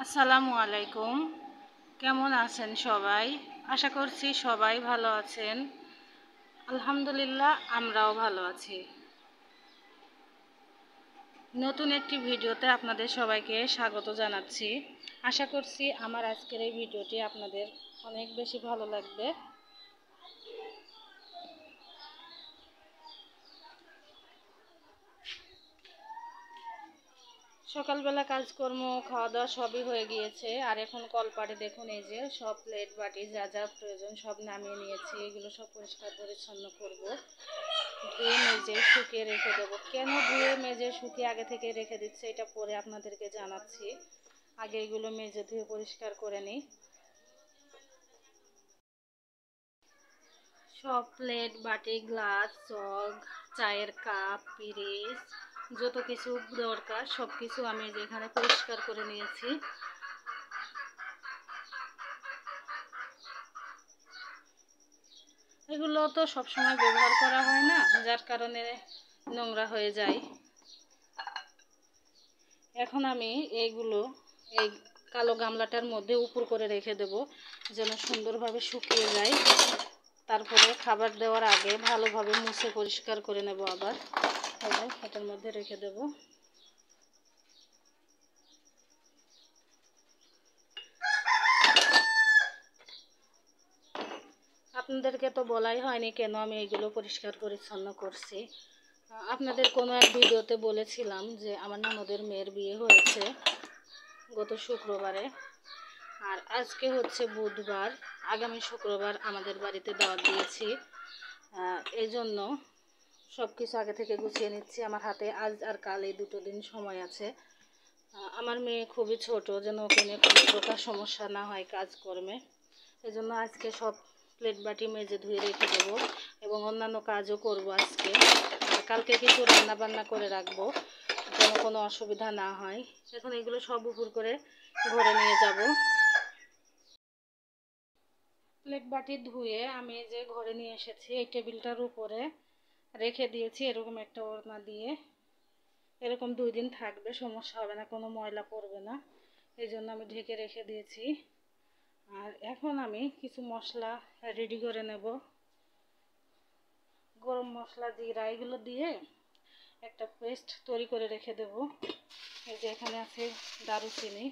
আসসালামু আলাইকুম। কেমন আছেন সবাই? আশা করছি সবাই ভালো আছেন। আলহামদুলিল্লাহ, আমরাও ভালো আছি। নতুন একটি ভিডিওতে আপনাদের সবাইকে স্বাগত জানাচ্ছি। আশা করছি আমার আজকের এই ভিডিওটি আপনাদের অনেক বেশি ভালো লাগবে। সকালবেলা কাজকর্ম খাওয়া দাওয়া সবই হয়ে গিয়েছে, আর এখন কলপাড়ে দেখুন এই যে সব প্লেট বাটি যা যা প্রয়োজন সব নামিয়ে নিয়েছি। এগুলো সব পরিষ্কার পরিচ্ছন্ন করব, ধুয়ে মেজে শুকিয়ে রেখে দেবো। কেন ধুয়ে মেজে শুকিয়ে আগে থেকে রেখে দিচ্ছে এটা পরে আপনাদেরকে জানাচ্ছি। আগে এগুলো মেজে ধুয়ে পরিষ্কার করে নিই। সব প্লেট বাটি গ্লাস জগ চায়ের কাপ পিরিচ যত কিছু দরকার সব কিছু আমি যেখানে পরিষ্কার করে নিয়েছি। এগুলো তো সবসময় ব্যবহার করা হয় না, যার কারণে নোংরা হয়ে যায়। এখন আমি এইগুলো এই কালো গামলাটার মধ্যে উপর করে রেখে দেব যেন সুন্দরভাবে শুকিয়ে যায়। তারপরে খাবার দেওয়ার আগে ভালোভাবে মুছে পরিষ্কার করে নেব। আবার এটার মধ্যে রেখে দেব। আপনাদেরকে তো বলাই হয়নি কেন আমি এগুলো পরিষ্কার পরিচ্ছন্ন করছি। আপনাদের কোনো এক ভিডিওতে বলেছিলাম যে আমার ননদের মেয়ের বিয়ে হয়েছে গত শুক্রবারে, আর আজকে হচ্ছে বুধবার। আগামী শুক্রবার আমাদের বাড়িতে দাওয়াত দিয়েছি, এই জন্য সব কিছু আগে থেকে গুছিয়ে নিচ্ছি। আমার হাতে আজ আর কাল এই দুটো দিন সময় আছে। আমার মেয়ে খুবই ছোট, যেন ওকে নিয়ে কোনো প্রকার সমস্যা না হয় কাজকর্মে। এই জন্য আজকে সব প্লেট বাটি মেজে ধুয়ে রেখে দেবো এবং অন্যান্য কাজও করব আজকে। আর কালকে কিছু রান্না বান্না করে রাখবো যেন কোনো অসুবিধা না হয়। এখন এগুলো সব উপর করে ঘরে নিয়ে যাব। প্লেট বাটি ধুয়ে আমি যে ঘরে নিয়ে এসেছি এই টেবিলটার উপরে রেখে দিয়েছি এরকম একটা ওড়না দিয়ে। এরকম 2 দিন থাকবে, সমস্যা হবে না, কোনো ময়লা পড়বে না। এই জন্য আমি ঢেকে রেখে দিয়েছি। আর এখন আমি কিছু মশলা রেডি করে নেব। গরম মশলা জিরা এগুলো দিয়ে একটা পেস্ট তৈরি করে রেখে দেব। এই যে এখানে আছে দারুচিনি,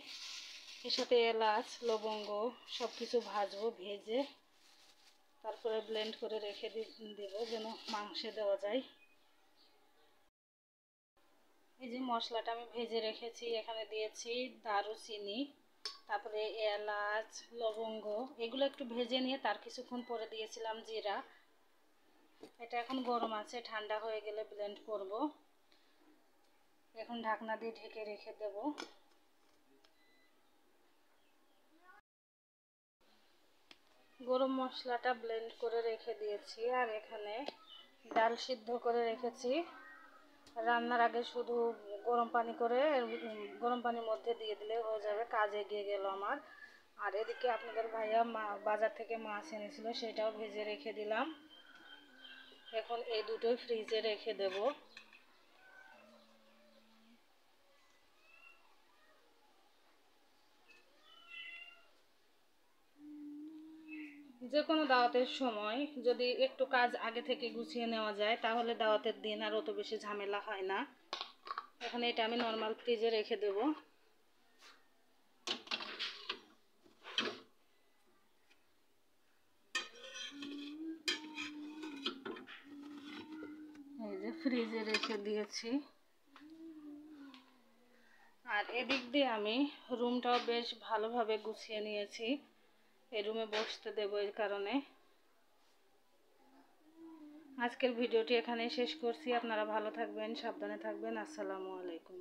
এর সাথে এলাচ লবঙ্গ সব কিছু ভাজবো, ভেজে তারপরে ব্লেন্ড করে রেখে দেব যেন মাংসে দেওয়া যায়। এই যে মশলাটা আমি ভেজে রেখেছি, এখানে দিয়েছি দারুচিনি, তারপরে এলাচ লবঙ্গ এগুলো একটু ভেজে নিয়ে তার কিছুক্ষণ পরে দিয়েছিলাম জিরা। এটা এখন গরম আছে, ঠান্ডা হয়ে গেলে ব্লেন্ড করব। এখন ঢাকনা দিয়ে ঢেকে রেখে দেব। গরম মশলাটা ব্লেন্ড করে রেখে দিয়েছি, আর এখানে ডাল সিদ্ধ করে রেখেছি। রান্নার আগে শুধু গরম পানির মধ্যে দিয়ে দিলে হয়ে যাবে, কাজ এগিয়ে গেল আমার। আর এদিকে আপনাদের ভাইয়া বাজার থেকে মাছ এনেছিল, সেটাও ভেজে রেখে দিলাম। এখন এই দুটোই ফ্রিজে রেখে দেব। যে কোনো দাওয়াতের সময় যদি একটু কাজ আগে থেকে গুছিয়ে নেওয়া যায় তাহলে দাওয়াতের দিন আর অত বেশি ঝামেলা হয় না। এখন এটা আমি নর্মাল ফ্রিজে রেখে দেব। এই যে ফ্রিজে রেখে দিয়েছি। আর এদিক দিয়ে আমি রুমটাও বেশ ভালোভাবে গুছিয়ে নিয়েছি, এই রুমে বসতে দেবো এর কারণে। আজকের ভিডিওটি এখানেই শেষ করছি। আপনারা ভালো থাকবেন, সাবধানে থাকবেন। আসসালামু আলাইকুম।